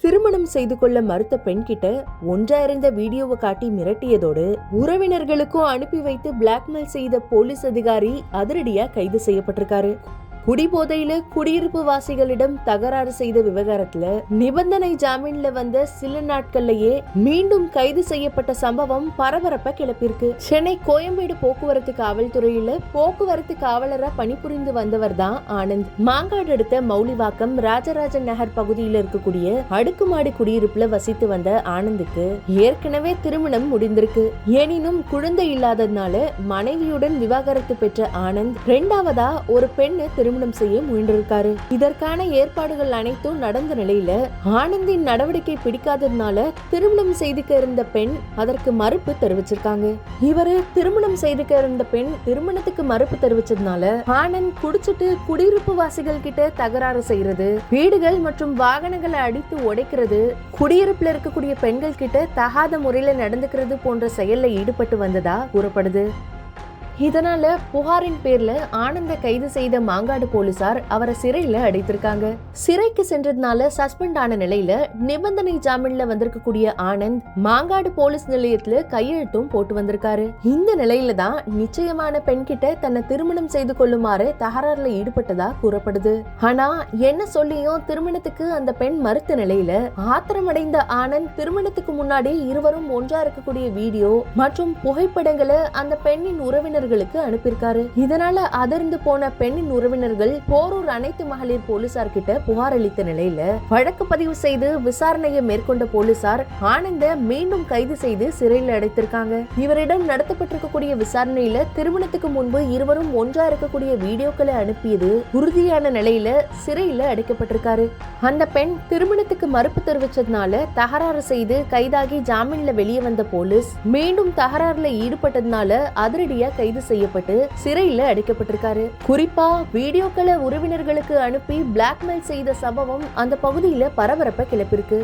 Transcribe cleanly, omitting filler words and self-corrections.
திருமணம் செய்து கொள்ள மறுத்த பெண் கிட்ட ஒன்றாயிருந்த வீடியோவை காட்டி மிரட்டியதோடு உறவினர்களுக்கும் அனுப்பி வைத்து பிளாக்மெயில் செய்த போலீஸ் அதிகாரி அதிரடியா கைது செய்யப்பட்டிருக்காரு. குடிபோதையில குடியிருப்பு வாசிகளிடம் தகராறு செய்த விவகாரத்துல நிபந்தனை ஜாமீன்ல வந்த சில நாட்கள்லயே மீண்டும் கைது செய்யப்பட்ட சம்பவம் பரபரப்ப கிளப்பிருக்கு. சென்னை கோயம்பேடு போக்குவரத்து காவல்துறையில போக்குவரத்து காவலரா பணிபுரிந்து வந்தவர் தான் ஆனந்த். மாங்காடு அடுத்த மௌலிவாக்கம் ராஜராஜன் நகர் பகுதியில் இருக்கக்கூடிய அடுக்குமாடி குடியிருப்புல வசித்து வந்த ஆனந்துக்கு ஏற்கனவே திருமணம் முடிந்திருக்கு. எனினும் குழந்தை இல்லாததுனால மனைவியுடன் விவாகரத்து பெற்ற ஆனந்த் இரண்டாவதா ஒரு பெண்ணை திருமணம் செய்ய முயன்றிருக்காரு. இதற்கான ஏற்பாடுகள் அனைத்தும் நடந்த நிலையில ஆனந்தின் நடவடிக்கை பிடிக்காததுனால திருமணம் செய்துக்க இருந்த பெண் அதற்கு மறுப்பு தெரிவிச்சிருக்காங்க. இவரு திருமணம் செய்துக்க இருந்த பெண் திருமணத்துக்கு மறுப்பு தெரிவிச்சதுனால ஆனந்த் குடிச்சிட்டு குடியிருப்பு வாசிகள் கிட்ட தகராறு செய்யறது, வீடுகள் மற்றும் வாகனங்களை அடித்து உடைக்கிறது, குடியிருப்புல இருக்கக்கூடிய பெண்கள் கிட்ட தகாத முறையில நடந்துக்கிறது போன்ற செயல்ல ஈடுபட்டு வந்ததா கூறப்படுது. இதனால புகாரின் பேர்ல ஆனந்த கைது செய்த மாங்காடு போலீசார் அவரை சிறையில அடைத்திருக்காங்க. சிறைக்கு சென்றதுனால சஸ்பெண்ட் ஆன நிலையில நிபந்தனை ஜாமீன்ல வந்திருக்கக்கூடிய ஆனந்த் மாங்காடு போலீஸ் நிலையத்துல கையெழுத்தும் போட்டு வந்திருக்காரு. இந்த நிலையில தான் நிச்சயமான பெண் கிட்ட தன்னை திருமணம் செய்து கொள்ளுமாறு தகராறுல ஈடுபட்டதா கூறப்படுது. ஆனா என்ன சொல்லியும் திருமணத்துக்கு அந்த பெண் மறுத்த நிலையில ஆத்திரமடைந்த ஆனந்த் திருமணத்துக்கு முன்னாடி இருவரும் ஒன்றா இருக்கக்கூடிய வீடியோ மற்றும் புகைப்படங்களை அந்த பெண்ணின் உறவினர் அனுப்பியிருக்காரு. இதனால அதிர்ந்து போன பெண்ணின் உறவினர்கள் போரூர் அனைத்து மகளிர் போலீசார் கிட்ட புகார் அளித்த நிலையில வழக்கு பதிவு செய்து விசாரணையை மேற்கொண்ட போலீசார் ஆனந்த மீண்டும் கைது செய்து சிறையில் அடைத்திருக்காங்க. இவரிடம் நடத்தப்பட்டிருக்கக்கூடிய விசாரணையில திருமணத்துக்கு முன்பு இருவரும் ஒன்றா இருக்கக்கூடிய வீடியோக்களை அனுப்பியது உறுதியான நிலையில சிறையில அடைக்கப்பட்டிருக்காரு. அந்த பெண் திருமணத்துக்கு மறுப்பு தெரிவிச்சதுனால தகராறு செய்து கைதாகி ஜாமீன்ல வெளியே வந்த போலீஸ் மீண்டும் தகராறுல ஈடுபட்டதுனால அதிரடியா கைது செய்யப்பட்டு சிறையில அடைக்கப்பட்டிருக்காரு. குறிப்பா வீடியோக்களை உறவினர்களுக்கு அனுப்பி பிளாக்மெயில் செய்த சம்பவம் அந்த பகுதியில பரபரப்பை கிளப்பிருக்கு.